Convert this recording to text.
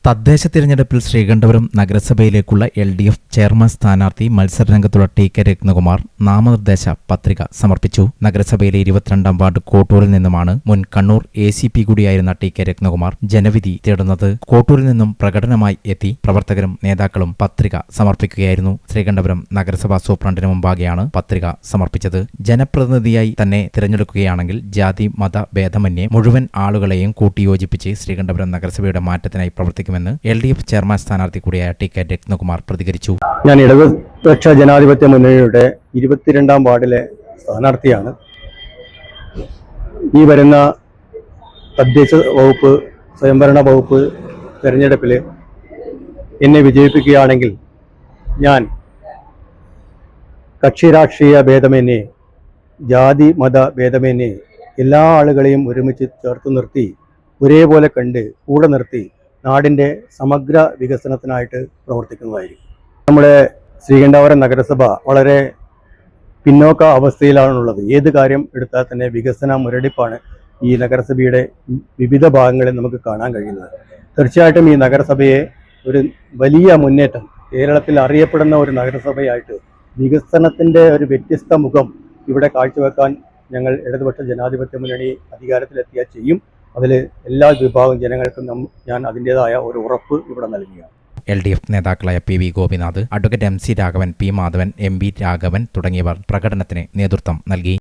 തദ്ദേശ തിരഞ്ഞെടുപ്പിൽ Sreekandapuram നഗരസഭയിലേക്കുള്ള LDF chairman സ്ഥാനാർത്ഥി മത്സരരംഗത്തുള്ള ടി.കെ. രത്നകുമാർ നാമനിർദ്ദേശ പത്രിക സമർപ്പിച്ചു. നഗരസഭയിലെ 22-ാം വാർഡ് കോട്ടൂരിൽ നിന്നുമാണ് മുൻ കണ്ണൂർ ACP കൂടിയായിരുന്ന ടി.കെ. രത്നകുമാർ ജനവിധി തേടുന്നത്. കോട്ടൂരിൽ നിന്നും പ്രകടനമായി എത്തി പ്രവർത്തകരും നേതാക്കളും പത്രിക സമർപ്പിക്കുകയായിരുന്നു. ശ്രീകണ്ഠപുരം നഗരസഭാ സൂപ്രണ്ടിന് മുമ്പാകെയാണ് പത്രിക സമർപ്പിച്ചത്. ജനപ്രതിനിധിയായി തന്നെ തിരഞ്ഞെടുക്കുകയാണെങ്കിൽ ജാതി മത ഭേദമന്യേ മുഴുവൻ ആളുകളെയും കൂട്ടിയോജിപ്പിച്ച് ശ്രീകണ്ഠപുരം നഗരസഭയുടെ മാറ്റത്തിനായി പ്രവർത്തിക്കും LDF ചെയർമാൻ സ്ഥാനാർത്ഥി കൂടിയായ ടി.കെ. രത്നകുമാർ പ്രതികരിച്ചു. ഞാൻ ഇടതുപക്ഷ ജനാധിപത്യ മുന്നണിയുടെ 22-ാം വാർഡിലെ സ്ഥാനാർത്ഥിയാണ്. ഈ വരുന്ന തദ്ദേശ വകുപ്പ് സ്വയംഭരണ വകുപ്പ് തെരഞ്ഞെടുപ്പിൽ എന്നെ വിജയിപ്പിക്കുകയാണെങ്കിൽ ഞാൻ കക്ഷി രാഷ്ട്രീയ ഭേദമന്യേ ജാതി മത ഭേദമന്യേ എല്ലാ ആളുകളെയും ഒരുമിച്ച് ചേർത്ത് നിർത്തി ഒരേപോലെ കണ്ട് കൂടെ നിർത്തി നാടിൻ്റെ സമഗ്ര വികസനത്തിനായിട്ട് പ്രവർത്തിക്കുന്നതായിരിക്കും. നമ്മുടെ ശ്രീകണ്ഠപുരം നഗരസഭ വളരെ പിന്നോക്ക അവസ്ഥയിലാണുള്ളത്. ഏത് കാര്യം എടുത്താൽ തന്നെ വികസന മുരടിപ്പാണ് ഈ നഗരസഭയുടെ വിവിധ ഭാഗങ്ങളിൽ നമുക്ക് കാണാൻ കഴിയുന്നത്. തീർച്ചയായിട്ടും ഈ നഗരസഭയെ ഒരു വലിയ മുന്നേറ്റം, കേരളത്തിൽ അറിയപ്പെടുന്ന ഒരു നഗരസഭയായിട്ട് വികസനത്തിൻ്റെ ഒരു വ്യത്യസ്ത മുഖം ഇവിടെ കാഴ്ചവെക്കാൻ ഞങ്ങൾ ഇടതുപക്ഷ ജനാധിപത്യ മുന്നണി അധികാരത്തിലെത്തിയാൽ ചെയ്യും. അതിൽ എല്ലാ വിഭാഗം ജനങ്ങൾക്കും ഞാൻ അതിൻ്റെതായ ഒരു ഉറപ്പ് ഇവിടെ നൽകുകയാണ്. LDF നേതാക്കളായ PV Gopinath, advocate MC Raghavan, P Madhavan, MB Raghavan തുടങ്ങിയവർ പ്രകടനത്തിന് നേതൃത്വം നൽകി.